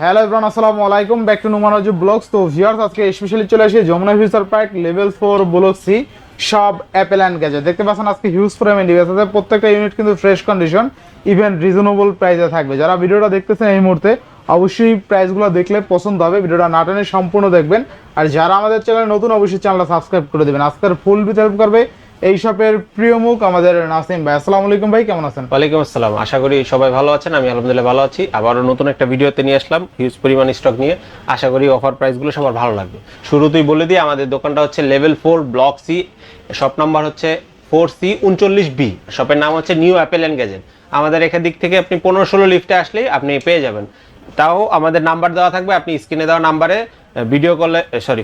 Hello everyone, আসসালামু আলাইকুম, back to Numanju blogs. তো ভিউয়ার্স, আজকে স্পেশালি চলে আসি Jamuna Future Park level 4 block C সব অ্যাপেল অ্যান্ড গ্যাজেট। দেখতে পাচ্ছেন আজকে হিউজ পরিমাণ ডিভাইস আছে, প্রত্যেকটা ইউনিট কিন্তু ফ্রেশ কন্ডিশন, ইভেন রিজনেবল প্রাইসে থাকবে। যারা ভিডিওটা দেখতেছেন এই মুহূর্তে অবশ্যই প্রাইসগুলো দেখলে পছন্দ হবে, ভিডিওটা না টেনে সম্পূর্ণ দেখবেন। আর যারা আমাদের চ্যানেলে নতুন অবশ্যই চ্যানেলটা সাবস্ক্রাইব করে দেবেন। আজকের ফুল ভিডিও হেল্প করবে এই শপের প্রিয় মুখ আমাদের নাসিম ভাই। আসসালামু আলাইকুম ভাই, কেমন আছেন? ওয়ালাইকুম আসসালাম। আশা করি সবাই ভালো আছেন। আমি আলহামদুলিল্লাহ ভালো আছি। আবারও নতুন একটা ভিডিওতে নিয়ে আসলাম হিউজ পরিমাণ স্টক নিয়ে। আশা করি অফার প্রাইসগুলো সবার ভালো লাগবে। শুরুতেই বলে দিই, আমাদের দোকানটা হচ্ছে level 4 block C, shop number হচ্ছে 4C39B। শপের নাম হচ্ছে নিউ অ্যাপেল অ্যান্ড গ্যাজেট। আমাদের এখান দিক থেকে আপনি 15-16 লিফটে আসলেই আপনি পেয়ে যাবেন। তাও আমাদের নাম্বার দেওয়া থাকবে, আপনি স্ক্রিনে দেওয়া নাম্বারে ভিডিও কলে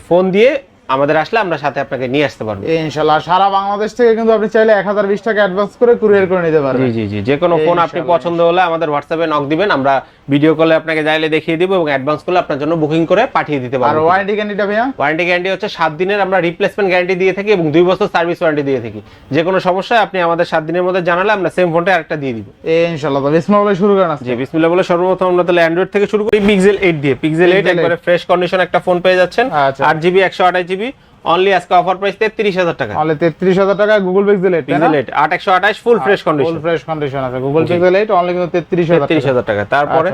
ফোন দিয়ে আমাদের আসলে আমরা সাথে আপনাকে নিয়ে আসতে পারবো ইনশাআল্লাহ। সারা বাংলাদেশ থেকে কিন্তু আপনি চাইলে 1020 টাকা অ্যাডভান্স করে কুরিয়ার করে নিতে পারবেন। জি জি, যে কোনো ফোন আপনি পছন্দ হলে আমাদের হোয়াটসঅ্যাপে নক দিবেন, আমরা ভিডিও কলে আপনাকে চাইলে দেখিয়ে দিব এবং অ্যাডভান্স করলে আপনার জন্য বুকিং করে পাঠিয়ে দিতে পারবো। আর ওয়ারেন্টি গ্যারান্টিটা ভাইয়া? ওয়ারেন্টি গ্যারান্টি হচ্ছে 7 দিনের আমরা রিপ্লেসমেন্ট গ্যারান্টি দিয়ে থাকি এবং 2 বছর সার্ভিস ওয়ারেন্টি দিয়ে থাকি। যে কোনো সমস্যায় আপনি আমাদের 7 দিনের মধ্যে জানালে আমরা সেম ফোনটা আরেকটা দিয়ে দিব ইনশাআল্লাহ। তো বিসমিল্লাহ বলে শুরু করেন আজকে। জি বিসমিল্লাহ বলে সর্বপ্রথম আমরা তাহলে অ্যান্ড্রয়েড থেকে শুরু করি। পিক্সেল 8 দিয়ে, পিক্সেল 8 একবারে ফ্রেশ কন্ডিশন একটা ফোন পেয়ে যাচ্ছেন। 8GB 128GB অনলি আজকে অফার প্রাইস 33,000 টাকা। অনলি 33,000 টাকা Google pixel 8, pixel 8 8128 full fresh condition, full fresh condition আছে গুগল পিক্সেল 8 অনলি কিন্তু 33,000 টাকা। তারপরে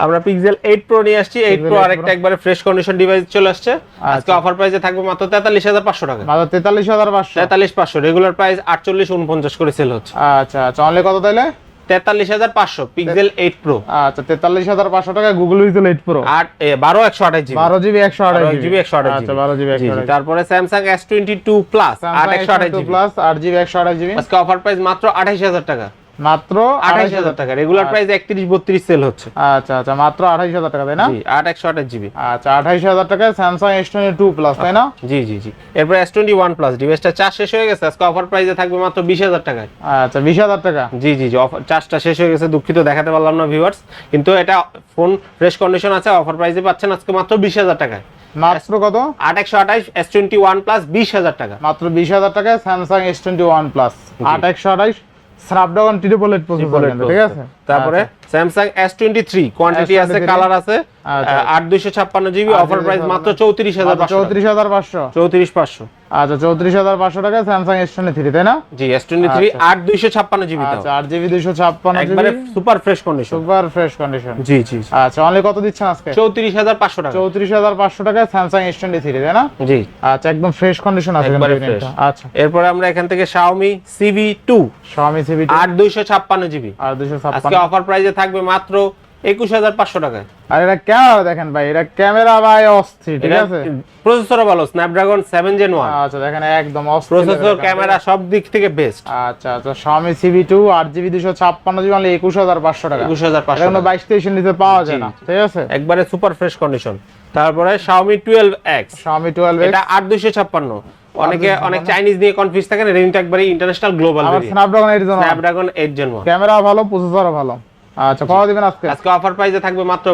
আমরা পিক্সেল 8 প্রো নিয়ে আসছি। 8 প্রো আরেকটা একবারে ফ্রেশ কন্ডিশন ডিভাইস চলে আসছে। আজকে অফার প্রাইসে থাকবে মাত্র 43,500 টাকা। মাত্র 43,500। 43,500 রেগুলার প্রাইস 48-49 করে সেল হচ্ছে। আচ্ছা আচ্ছা, অনলি কত তাইলে? 43,500 পিক্সেল 8 প্রো। আচ্ছা, 43,500 টাকা Google pixel 8 pro. 12/128GB 12GB 128GB। আচ্ছা 12GB 128GB। তারপরে Samsung S22 Plus 8/128GB plus 8GB 128GB। আজকে অফার প্রাইস মাত্র 28,000 টাকা। মাত্র 28,000 টাকা। রেগুলার প্রাইস 31-32 সেল হচ্ছে। আচ্ছা আচ্ছা, মাত্র 28,000 টাকা তাই না? জি 8/128GB। আচ্ছা, 28,000 টাকায় Samsung S22 Plus তাই না? জি জি জি। এরপর S21 Plus ডিভাইসটা চার্জ শেষ হয়ে গেছে, আজকে অফার প্রাইসে থাকবে মাত্র 20,000 টাকায়। আচ্ছা, 20,000 টাকা। জি জি জি, অফার চার্জটা শেষ হয়ে গেছে, দুঃখিত দেখাতে পারলাম না ভিউয়ার্স, কিন্তু এটা ফোন ফ্রেশ কন্ডিশন আছে, অফার প্রাইসে পাচ্ছেন আজকে মাত্র 20,000 টাকায়। মাত্র কত? 8/128 S21 Plus 20,000 টাকা। মাত্র 20,000 টাকায় Samsung S21 Plus 8/128 Snapdragon 888 processor, ঠিক আছে? তারপরে Samsung S23 কোয়ান্টিটি আছে, কালার আছে, 8/256GB অফার প্রাইস মাত্র 34,500। 34,500। 34,500। আচ্ছা, 34,500 টাকায় Samsung S23 তাই না? জি S23 8/256GB দাও। আচ্ছা, 8GB 256GB একবারে super fresh condition. Super fresh condition. জি জি। আচ্ছা, অনলি কত দিচ্ছেন আজকে? 34,500 টাকা। 34,500 টাকায় Samsung S23 তাই না? জি। আচ্ছা, একদম ফ্রেশ কন্ডিশন আছে একবারে কিন্তু ফ্রেশ। এটা। আচ্ছা, এরপরে আমরা এখান থেকে Xiaomi CV2 CV2 8/256GB আর আজকে 256। অফার প্রাইসে থাকবে মাত্র 21,500 টাকায়। আর এটা ক্যামেরা দেখেন ভাই, এটা ক্যামেরা ভাই অস্থির, ঠিক আছে? প্রসেসরও ভালো, Snapdragon 7 Gen 1। আচ্ছা, দেখেন একদম অস্থির প্রসেসর, ক্যামেরা সব দিক থেকে বেস্ট। আচ্ছা আচ্ছা, Xiaomi CV2 8GB 256GB only 21,500 টাকা। 21,500 এটা 22-23 এর নিচে পাওয়া যায় না, ঠিক আছে? একবারে সুপার ফ্রেশ কন্ডিশন। তারপরে Xiaomi 12X Xiaomi 12X এটা 8/256। অনেক চাইনিজ নিয়ে কনফিউজ থাকেন, এটা কিন্তু একবারে ইন্টারন্যাশনাল গ্লোবাল আর variant. Snapdragon 8 Gen 1। Snapdragon 8 Gen 1 camera ভালো, প্রসেসরও ভালো। আচ্ছা, কত দিবেন আজকে? আজকে অফার প্রাইসে থাকবে মাত্র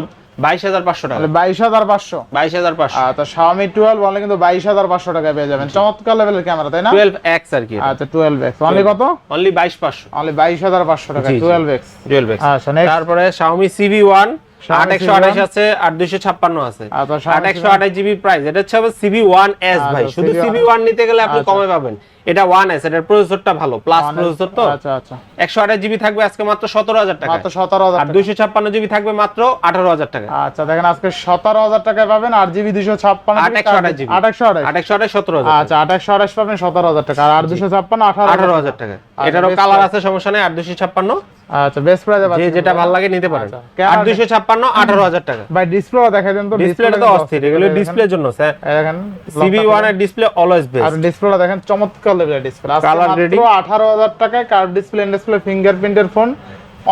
22,500 টাকা। তাহলে 22,500। 22,500। আচ্ছা, Xiaomi 12 অনলি কিন্তু 22,500 টাকায় পেয়ে যাবেন। চমৎকার লেভেলের ক্যামেরা তাই না? 12X আর কি। আচ্ছা, 12X অনলি কত? অনলি 22,500। অনলি 22,500 টাকা 12X। 12X। আচ্ছা, next। তারপরে Xiaomi CV1 8/128 আছে, 8/256 আছে। আচ্ছা, 8/128GB প্রাইস। এটা হচ্ছে CV1S ভাই। শুধু CV1 নিতে গেলে আপনি কমে পাবেন। এটা 1S, এটার প্রসেসরটা ভালো, প্লাস প্রসেসর তো। আচ্ছা আচ্ছা, 128GB থাকবে আজকে মাত্র 17,000 টাকা। মাত্র 17,000 আর 256GB থাকবে মাত্র 18,000 টাকা। আচ্ছা, দেখেন আজকে 17,000 টাকায় পাবেন 8GB 256 8/128GB 8/128। 8/128 17,000। আচ্ছা, 8/128 পাবেন 17,000 টাকা আর 8/256 18,000 টাকা। এটারও কালার আছে, সমস্যা নেই। 8/256 আচ্ছা, বেস্ট প্রাইসে যে পাচ্ছেন, যেটা ভালো লাগে নিতে পারেন। আচ্ছা, 8/256 18,000 টাকা। ভাই ডিসপ্লেটা দেখাই দেন তো। ডিসপ্লেটা তো অস্থির, এগুলো ডিসপ্লের জন্য স্যার। দেখেন CV1 এর ডিসপ্লে অলওয়েজ আর বেস্ট। ডিসপ্লেটা দেখেন চমৎকার লেভেলের ডিসপ্লে। আজকে কালার রেডি মাত্র 18,000 টাকায় কার্ভ ডিসপ্লে, ডিসপ্লে ফিঙ্গারপ্রিন্টের ফোন,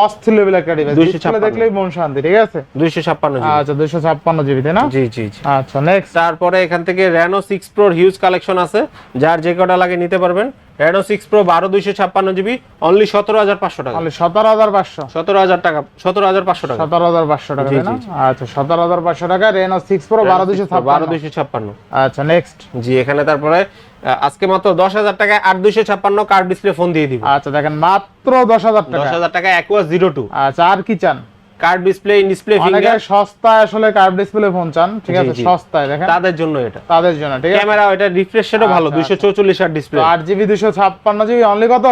অস্থির লেভেলের একটা ডিভাইস। ডিসপ্লে দেখলেই মন শান্তি, ঠিক আছে? 256GB। আচ্ছা, 256GB তাই না? জি জি জি। আচ্ছা, নেক্সট। তারপরে এখান থেকে Reno 6 Pro হিউজ কালেকশন আছে, যার যে কটা লাগে নিতে পারবেন। Reno 6 Pro 12/256GB অনলি 17,500 টাকা। অনলি 17,500। 17,000 টাকা, 17,500 টাকা। 17,500 টাকা তাই না? আচ্ছা, 17,500 টাকা Reno 6 Pro 12/256। 12/256। আচ্ছা, নেক্সট। জি, এখানে তারপরে আজকে মাত্র 10,000 টাকায় 8/256 কার্ভ ডিসপ্লে ফোন দিয়ে দিব। আচ্ছা, দেখেন মাত্র 10,000 টাকা। 10,000 টাকা Aqua 02। আচ্ছা, আর কি চান? কার্ভ ডিসপ্লে, ইন ডিসপ্লে অনেকে ফিঙ্গার, সস্তায় আসলে কার্ভ ডিসপ্লে ফোন চান, ঠিক আছে, জি, জি। সস্তায় দেখেন তাদের জন্য এটা। তাদের জন্য, ঠিক আছে। ক্যামেরা এটা রিফ্রেশ রেটও ভালো, আচ্ছা, 244 hertz display, 8GB 256GB only কত?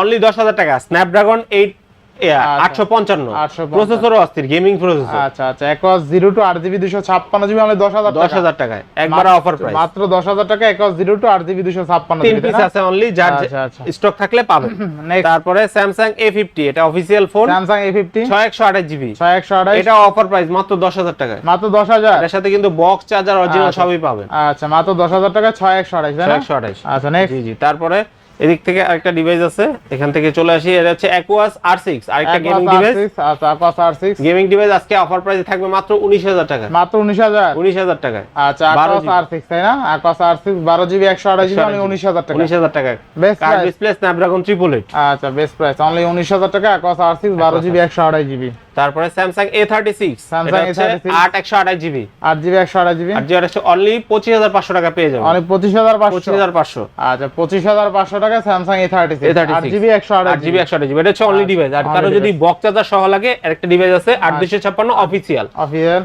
অনলি 10,000 টাকা। স্ন্যাপড্রাগন 855, 855 প্রসেসরও অস্থির, গেমিং প্রসেসর। আচ্ছা আচ্ছা, একস 0 টু 8GB 256GB অনলি 10,000 টাকা। 10,000 টাকায় একবার অফার প্রাইস, মাত্র 10,000 টাকা, একস 0 টু 8GB 256GB। 3 পিস আছে অনলি, যার আচ্ছা, আচ্ছা। স্টক থাকলে পাবেন। Next. তারপরে স্যামসাং A50, এটা official phone, Samsung A50 6128GB, 6128 এটা অফার প্রাইস মাত্র 10,000 টাকায়। মাত্র 10,000। এর সাথে কিন্তু বক্স চার্জার অরিজিনাল আচ্ছা। সবই পাবেন। আচ্ছা, মাত্র 10,000 টাকা 6128, তাই না? 6128। আচ্ছা, নেক্সট। জি জি। তারপরে এদিক থেকে আরেকটা ডিভাইস আছে, এখান থেকে চলে আসি, এটা হচ্ছে Aquos R6, আরেকটা গেমিং ডিভাইস। আচ্ছা, Aquos R6 গেমিং ডিভাইস আজকে অফার প্রাইসে থাকবে মাত্র 19,000 টাকা। মাত্র 19,000। 19,000 টাকায়। আচ্ছা, 12 Aquos R6, তাই না? Aquos R6 12GB 128GB only 19,000 টাকা। 19,000 টাকায়। Best curve price. Display, Snapdragon 888। আচ্ছা, বেস্ট প্রাইস অনলি 19,000 টাকা, Aquos R6 12GB 128GB। তারপরে স্যামসাং A36, Samsung এটা হচ্ছে A36 8/128GB, 8GB 128GB আর যেটা হচ্ছে অনলি 25,500 টাকা পেয়ে যাবেন। অনলি 25,500। 25,500। আচ্ছা, 25,500 টাকা Samsung A36 8GB 8GB 128GB, এটা হচ্ছে অনলি ডিভাইস। আর কারো যদি বক্স চার্জার সহ লাগে, আরেকটা ডিভাইস আছে 8256 অফিসিয়াল। অফিসিয়াল।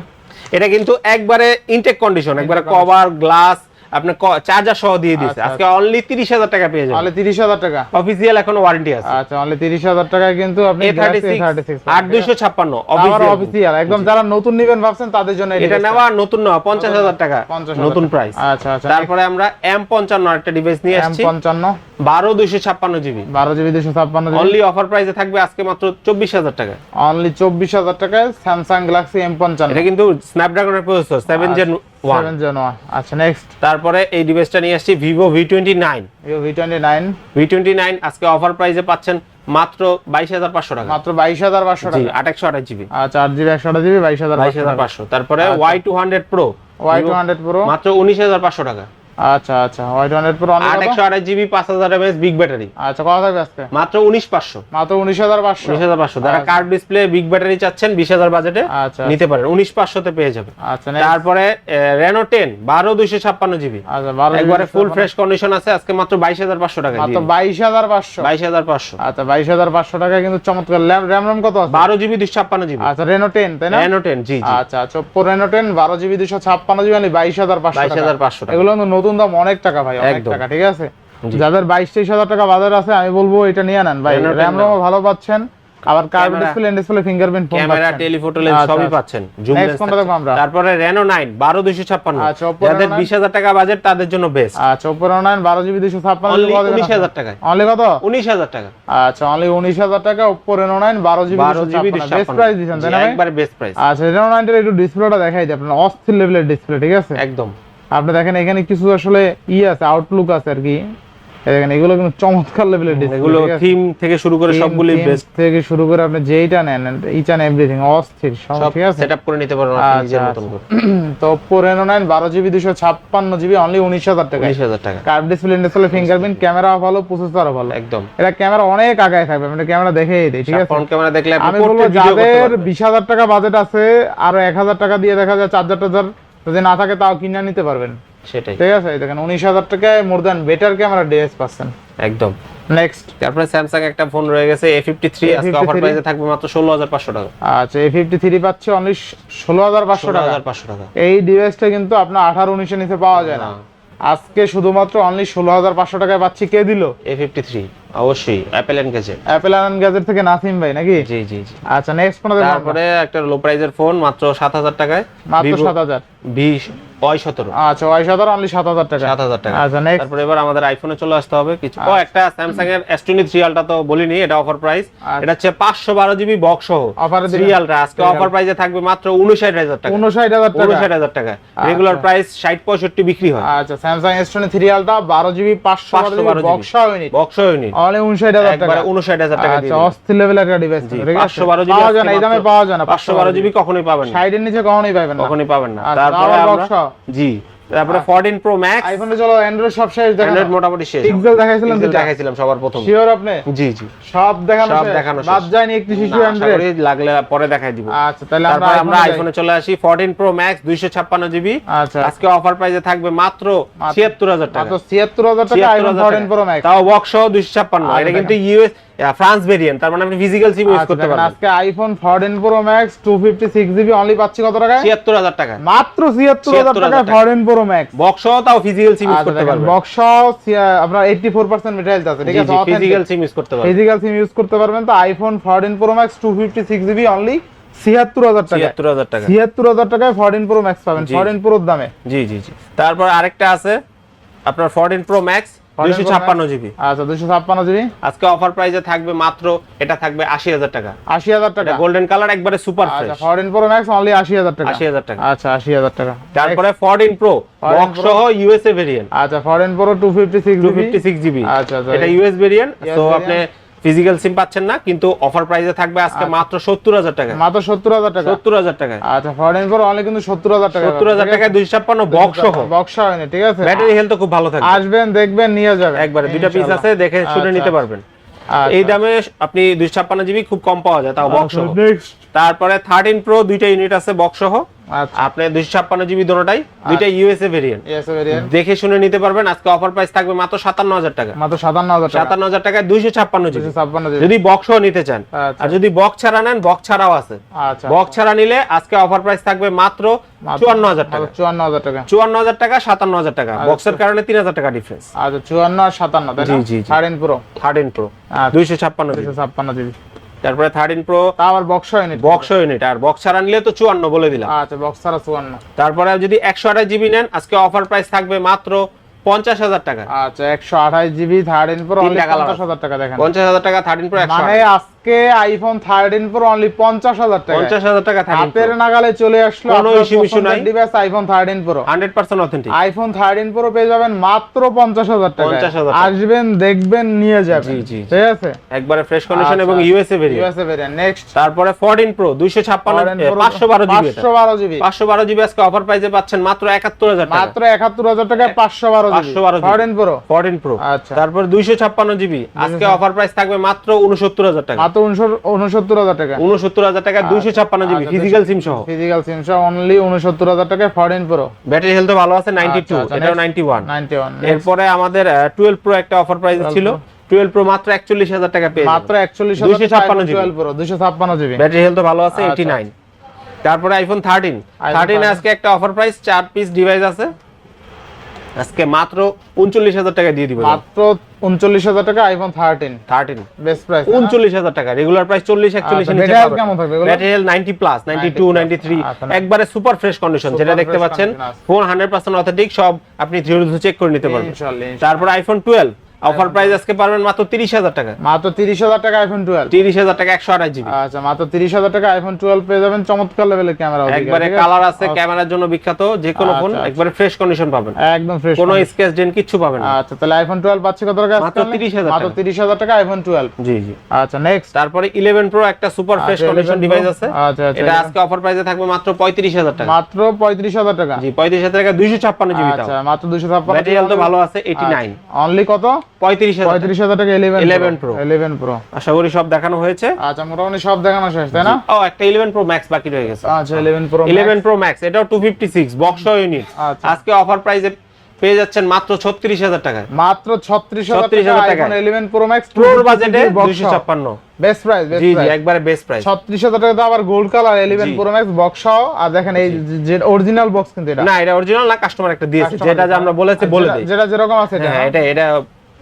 এটা কিন্তু একবারে ইনটেক কন্ডিশন, একবারে কভার গ্লাস আপনার চার্জার সহ দিয়ে দিয়েছে। আচ্ছা, আজকে অনলি 30,000 টাকা পেয়ে যাবেন, অনলি 30,000 টাকা। অফিসিয়াল, এখনো ওয়ারেন্টি আছে। আচ্ছা, অনলি 30,000 টাকায় কিন্তু আপনি A36 8256 অফিসিয়াল। অফিসিয়াল। একদম যারা নতুন নেবেন ভাবছেন তাদের জন্য এটা নেওয়া নতুন নেওয়া 50,000 টাকা 50,000 নতুন প্রাইস। আচ্ছা আচ্ছা। তারপরে আমরা M55 একটা ডিভাইস নিয়ে আসছি, M55 12/256GB, 12GB 256GB only offer প্রাইসে থাকবে আজকে মাত্র 24,000 টাকা। অনলি 24,000 টাকায় স্যামসাং গ্যালাক্সি M55। এটা কিন্তু স্ন্যাপড্রাগনের প্রসেসর 7 Gen 1। 7 Gen 1। আচ্ছা, নেক্সট। তারপরে এই ডিভাইসটা নিয়ে আসছি Vivo V29। V29 V29 আজকে অফার প্রাইসে পাচ্ছেন মাত্র 22,500 টাকা। মাত্র 22,500 জি, টাকা। 8/128GB, আচ্ছা, 8GB 128GB 22,500 টাকা। 22,500। তারপরে আচ্ছা। Y200 Pro, Y200 Pro মাত্র 19,500 টাকা। আচ্ছা আচ্ছা, Y200 Pro অনলি কত? 8/128GB 5000 mAh বিগ ব্যাটারি, আচ্ছা, কত থাকবে আজকে? মাত্র 19,500। মাত্র 19,500। 19,500। যারা আচ্ছা। কার্ভ ডিসপ্লে বিগ ব্যাটারি চাচ্ছেন 20,000 বাজেটে আচ্ছা নিতে পারেন, 19,500 তে পেয়ে যাবেন। আচ্ছা, next। তারপরে Reno 10 12/256GB, আচ্ছা, 12 একবারে ফুল ফ্রেশ কন্ডিশন আছে, আজকে মাত্র 22,500 টাকা। মাত্র 22,500। 22,500। আচ্ছা, 22,500 টাকা কিন্তু চমৎকার। RAM কত আছে? 12GB 256GB, আচ্ছা, Reno 10 তাই না? Reno 10 জি জি। আচ্ছা আচ্ছা, Oppo Reno 10 12GB 256GB only 22,500 টাকা। 22,500 টাকা। এগুলো কিন্তু নতুন দাম অনেক টাকা ভাই, অনেক একদম। টাকা, ঠিক আছে। যাদের 22-23 হাজার টাকা বাজার আছে আমি বলবো এটা নিয়ে নেন ভাই। Reno 10 RAM ROM ভালো পাচ্ছেন, আবার curve camera, display, display fingerprint phone camera, পাচ্ছেন। টেলিফটো লেন্স আচ্ছা, সবই আচ্ছা। পাচ্ছেন, জুম Next লেন্স কোনটা দেখবো আমরা? তারপরে Reno 9 12/256, আচ্ছা, Oppo যাদের Reno 9 20,000 টাকা বাজেট তাদের জন্য বেস্ট। আচ্ছা, Oppo Reno 9 12GB 256 অনলি 19,000 টাকায়। অনলি কত? 19,000 টাকা। আচ্ছা, অনলি 19,000 টাকা Oppo Reno 9 12GB 256। Best price দিবেন তাই না ভাই? একবার বেস্ট প্রাইস আচ্ছা, Reno 9 এর একটু ডিসপ্লেটা দেখাই দিই আপনারা, অস্থির লেভেলের ডিসপ্লে, ঠিক আছে। একদম। আপনি দেখেন এখানে কিছু আসলে আছে, আউটলুক আছে আর কি। দেখেন এগুলো কিন্তু চমৎকার লেভেলের ডিসপ্লে, এগুলো থিম থেকে শুরু করে সবগুলি বেস্ট থেকে শুরু করে আপনি যেইটা নেন ইচ এন্ড এভরিথিং অস্থির সব, সব ঠিক আছে। সেটআপ করে নিতে পারবেন আপনি নিজের মতন করে। তো Oppo Reno 9 12GB 256GB only 19,000 টাকা। 19,000 টাকা। কার্ভ ডিসপ্লে ফিঙ্গারপ্রিন্ট, ক্যামেরা ভালো, প্রসেসরও ভালো। একদম। এটা ক্যামেরা অনেক আগায় থাকবে, মানে ক্যামেরা দেখেই দেই, ঠিক আছে। ফ্রন্ট ক্যামেরা দেখলে আপনি আমি বলবো পোর্ট্রেট ভিডিও করতে যাদের পারবেন। 20,000 টাকা বাজেট আছে, আরো 1,000 টাকা দিয়ে দেখা যায় চার্জার যদি না থাকে তাও কিনে নিতে পারবেন, সেটাই। ঠিক আছে। এই দেখেন 19,000 টাকায় more than better camera DS পাচ্ছেন। একদম। নেক্সট। তারপরে স্যামসাং একটা ফোন রয়ে গেছে A53, আজকে অফার A53 প্রাইসে থাকবে মাত্র 16,500 টাকা। আচ্ছা, A53 পাচ্ছে অনলি 16,500 টাকা। 16,500 টাকা। এই ডিভাইসটা কিন্তু আপনার 18-19 এর নিচে পাওয়া যায় না। আজকে শুধুমাত্র অনলি 16,500 টাকায় পাচ্ছি। কে দিল? A53 অবশ্যই Apple and gadget. Apple and gadget থেকে নাসিম ভাই নাকি? জি জি জি। আচ্ছা, নেক্সট কোন দেখব? তারপরে একটা লো প্রাইজের ফোন মাত্র 7,000 টাকায়, মাত্র Vivo 7,000। Y17। আচ্ছা, Y17 অনলি 7,000 টাকা। 7,000 টাকা। আচ্ছা, নেক্সট। তারপরে এবার আমাদের আইফোনে চলে আসতে হবে কিছু। একটা স্যামসাং এর S23 আলট্রা তো বলিনি, এটা অফার প্রাইস। এটা হচ্ছে 512GB বক্স সহ অফারে দিবেন। 3 আলট্রা আজকে অফার প্রাইসে থাকবে মাত্র 59,000 টাকা। 59,000 টাকা। 59,000 টাকা। রেগুলার প্রাইস 60-65 বিক্রি হয়। আচ্ছা, Samsung S23 ultra 12GB 512GB box সহ ইউনিট বক্স সহ ইউনিট অনলি 59,000 টাকা। একবারে 59,000 টাকা দিয়ে আচ্ছা, অস্থির লেভেলের একটা ডিভাইস, ঠিক আছে। 512GB পাওয়া যায় না, এই দামে পাওয়া যায় না। 512GB কখনোই পাবেন না, 60 এর নিচে কখনোই পাবেন না, কখনোই পাবেন না। আচ্ছা, তারপরে আবার আমরা box সহ। জি, তারপরে 14 Pro Max। আইফোনে চলো অ্যান্ড্রয়েড সব শেষ দেখেন। অ্যান্ড্রয়েড মোটামুটি শেষ। পিক্সেল দেখাইছিলাম, পিক্সেল দেখাইছিলাম সবার প্রথম। শিওর আপনি? জি জি, সব দেখানো সব শেষ? দেখানো শেষ। বাদ যায়নি একটি শিশু না, আশা অ্যান্ড্রয়েড? করি লাগলে পরে দেখাই দিব। আচ্ছা, তাহলে তারপর আমরা আইফোনে আইফোনে চলে আসি 14 Pro Max 256GB। আচ্ছা, আজকে অফার প্রাইসে থাকবে মাত্র 76,000 টাকা। মাত্র 76,000 টাকা আইফোন 14 Pro Max। তাও বক্স সহ 256। এটা কিন্তু ফ্রান্স ভেরিয়েন্ট, তার মানে আপনি ফিজিক্যাল সিম ইউজ করতে পারবেন। আজকে iPhone 14 pro max 256GB only পাচ্ছি কত টাকায়? 76000 টাকা, মাত্র 76000 টাকায় 14 প্রো ম্যাক্স বক্স সহ, তাও ফিজিক্যাল সিম ইউজ করতে পারবেন। বক্স আপনার 84% মেটারিয়াল আছে, ঠিক আছে, ফিজিক্যাল সিম ইউজ করতে পারবেন। ফিজিক্যাল সিম ইউজ করতে পারবেন। তো iPhone 14 pro max 256GB only 76000 টাকা, 76000 টাকা, 76000 টাকায় 14 প্রো ম্যাক্স পাবেন 14 প্রোর দামে। জি জি জি। তারপর আরেকটা আছে আপনার 14 প্রো ম্যাক্স 256GB। আচ্ছা 256GB আজকে অফার প্রাইসে থাকবে মাত্র, এটা থাকবে 80000 টাকা। 80000 টাকা গোল্ডেন কালার, একবারে সুপার ফ্রেশ। আচ্ছা 14 প্রো ম্যাক্স অনলি 80000 টাকা, 80000 টাকা। আচ্ছা 80000 টাকা। তারপরে 14 প্রো বক্স সহ ইউএসএ ভেরিয়েন্ট। আচ্ছা 14 প্রো 256GB। আচ্ছা এটা ইউএস ভেরিয়েন্ট। তো আপনি ফিজিক্যাল সিম পাচ্ছেন না, কিন্তু অফার প্রাইসে থাকবে আজকে মাত্র 70000 টাকা, মাত্র 70000 টাকা, 70000 টাকা। আচ্ছা 14 প্রো অনলি কিন্তু 70000 টাকা, 70000 টাকায় 256 বক্স সহ, বক্স সহ না, ঠিক আছে। ব্যাটারি হেলথ খুব ভালো থাকবে। আসবেন দেখবেন নিয়ে যাবেন একবারে দুইটা পিস আছে, দেখে শুনে নিতে পারবেন। এই দামে আপনি 256GB খুব কম পাওয়া যায়, তাও বক্স সহ। তারপরে 13 প্রো দুইটা ইউনিট আছে বক্স সহ। আপনি 256GB দুটোটাই, দুইটা ইউএসএ ভেরিয়েন্ট, দেখে শুনে নিতে পারবেন। আজকে অফার প্রাইস থাকবে মাত্র 57000 টাকা, মাত্র 57000 টাকা, 57000 টাকায় 256GB 256GB যদি বক্স সহ নিতে চান। আর যদি বক্স ছাড়া নেন, বক্স ছাড়াও আছে। আচ্ছা বক্স ছাড়া নিলে আজকে অফার প্রাইস থাকবে মাত্র 54000 টাকা, 54000 টাকা, 54000 টাকা, 57000 টাকা। বক্সের কারণে 3000 টাকা ডিফারেন্স। আচ্ছা 54 আর 57 তাই না? 13 প্রো 13 প্রো 256GB। 256GB। তারপরে 13 প্রো তা আবার বক্স ইউনিট, বক্স ইউনিট, আর বক্স ছাড়া নিলে তো 54 বলে দিলাম। আচ্ছা বক্স ছাড়া 54। তারপরে যদি 128GB নেন, আজকে অফার প্রাইস থাকবে মাত্র 50000 টাকা। আচ্ছা 128GB 13 প্রো অনলি 50000 টাকা। দেখেন 50000 টাকা 13 প্রো, মানে আজকে আইফোন 13 প্রো অনলি 50000 টাকা, 50000 টাকা 13 হাতের নাগালে চলে আসলো। কোনো ইস্যু নাই, device iPhone 13 pro 100% authentic. IPhone 13 pro পেয়ে যাবেন মাত্র 50000 টাকা। 50000 আসবেন দেখবেন নিয়ে যাবেন, ঠিক আছে, একবারে ফ্রেশ কন্ডিশন এবং ইউএসএ ভেরিয়েন্ট। নেক্সট তারপরে 14 প্রো 256 512GB, 512GB আজকে অফার প্রাইসে পাচ্ছেন মাত্র 71000 টাকা, মাত্র 71000 টাকায় 512GB 14 প্রো। 14 প্রো। আচ্ছা তারপর 256GB আজকে অফার প্রাইস থাকবে মাত্র 69000 টাকা, মাত্র 69000 টাকা, 69000 টাকা 256GB ফিজিক্যাল সিম সহ, ফিজিক্যাল সিম সহ অনলি 69000 টাকায় 14 প্রো। ব্যাটারি হেলথ ভালো আছে 92, এটাও 91। এরপরে আমাদের 12 প্রো একটা অফার প্রাইস ছিল, 12 প্রো মাত্র 41000 টাকা পেয়ে মাত্র 41000 256 প্রো 256GB ব্যাটারি হেলথ ভালো আছে 89। তারপরে আইফোন 13 আজকে একটা অফার প্রাইস 4 পিস ডিভাইস আছে, আজকে মাত্র 39000 টাকা দিয়ে দিব, মাত্র 39000 টাকা আইফোন 13 বেস্ট প্রাইস 39000 টাকা। রেগুলার প্রাইস 40 41 এর নিচে পাবেন। কেমন থাকবে এগুলো? ব্যাটারি হেলথ 90 প্লাস 92 93, একবারে সুপার ফ্রেশ কন্ডিশন, যেটা দেখতে পাচ্ছেন। ফোন 100% অথেন্টিক, সব আপনি ধীরে চেক করে নিতে পারবেন। ইনশাআল্লাহ। তারপর আইফোন 12 অফার প্রাইস আজকে পাবেন মাত্র 30000 টাকা, মাত্র 30000 টাকা আইফোন 12, 30000 টাকা 128GB। আচ্ছা মাত্র 30000 টাকা আইফোন 12 পেয়ে যাবেন। চমৎকার লেভেলের ক্যামেরা, একবারে কালার আছে, ক্যামেরার জন্য বিখ্যাত, যে কোনো ফোন একবারে ফ্রেশ কন্ডিশন পাবেন, একদম ফ্রেশ, কোনো স্ক্র্যাচ ডেন্ট কিচ্ছু পাবেন না। আচ্ছা তাহলে আইফোন 12 পাচ্ছি কত টাকা? মাত্র 30000 মাত্র 30000 টাকা আইফোন 12। জি জি। আচ্ছা নেক্সট তারপরে 11 প্রো একটা সুপার ফ্রেশ কন্ডিশন ডিভাইস আছে, আচ্ছা এটা আজকে অফার প্রাইসে থাকবে মাত্র 35000 টাকা, মাত্র 35000 টাকা। জি 35000 টাকা 256GB তাও। আচ্ছা মাত্র 256। ব্যাটারি হেলথ ভালো আছে 89। অনলি কত? 35000 টাকা 11 প্রো। 11 প্রো আশা করি সব দেখানো হয়েছে। আচ্ছা মোটামুটি সব দেখানো শেষ তাই না? ও একটা 11 প্রো ম্যাক্স বাকি রয়ে গেছে। আচ্ছা 11 প্রো 11 প্রো ম্যাক্স, এটাও 256 বক্স ইউনিট। আচ্ছা আজকে অফার প্রাইসে পেয়ে যাচ্ছেন মাত্র 36000 টাকায়, মাত্র 36000 টাকা আইফোন 11 প্রো ম্যাক্স প্রোর বাজেটে 256। বেস্ট প্রাইস, বেস্ট জি জি প্রাইস, একবারে বেস্ট প্রাইস। 36000 টাকা তো আবার gold colour 11 pro max box সহ। আর দেখেন এই যে অরিজিনাল বক্স কিন্তু এটা না, এটা অরিজিনাল না, কাস্টমার একটা দিয়েছে, যেটা যে আমরা বলেছি বলে দেই, যেটা যেরকম আছে এটা। হ্যাঁ এটা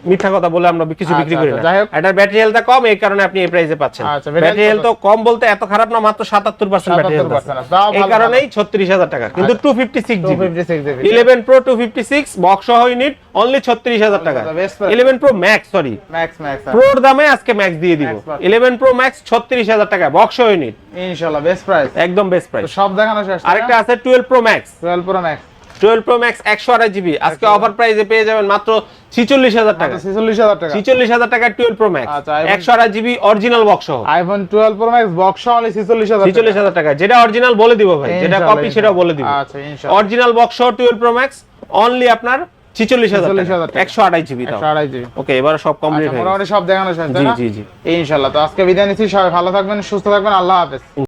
মিথ্যা কথা বলে আমরা কিছু বিক্রি করি না। যাই হোক, এটার ব্যাটারি হেলথ কম, এই কারণে আপনি এই প্রাইসে পাচ্ছেন। আচ্ছা ব্যাটারি হেলথ কম বলতে এত খারাপ না, মাত্র 77% ব্যাটারি হেলথ আছে, এই কারণেই 36000 টাকা। কিন্তু 256GB 11 প্রো 256 বক্স সহ ইউনিট অনলি 36000 টাকা। 11 প্রো ম্যাক্স, সরি ম্যাক্স প্রোর দামে আজকে ম্যাক্স দিয়ে দিব। 11 প্রো ম্যাক্স 36000 টাকা বক্স সহ ইউনিট, ইনশাআল্লাহ বেস্ট প্রাইস, একদম বেস্ট প্রাইস। সব দেখানো শেষ। আরেকটা আছে 12 pro max, 12 pro max 12 pro max 128GB আজকে অফার প্রাইসে পেয়ে যাবেন মাত্র 46000 টাকা, 46000 টাকা, 46000 টাকা 12 pro max 128GB original box সহ। আইফোন 12 প্রো ম্যাক্স বক্স সহ অনলি 46000 টাকা, যেটা অরিজিনাল বলে দিব ভাই, যেটা কপি সেটাও বলে দিব। আচ্ছা ইনশাআল্লাহ অরিজিনাল বক্স সহ 12 প্রো ম্যাক্স অনলি আপনার 46000 টাকা 128GB তাও। 128GB। ওকে এবার সব কমপ্লিট হয়ে গেছে, মোটামুটি সব দেখানো শেষ তাই জি না? জি জি। ইনশাআল্লাহ। তো আজকে বিদায় নিচ্ছি, সবাই ভালো থাকবেন, সুস্থ থাকবেন, আল্লাহ হাফেজ।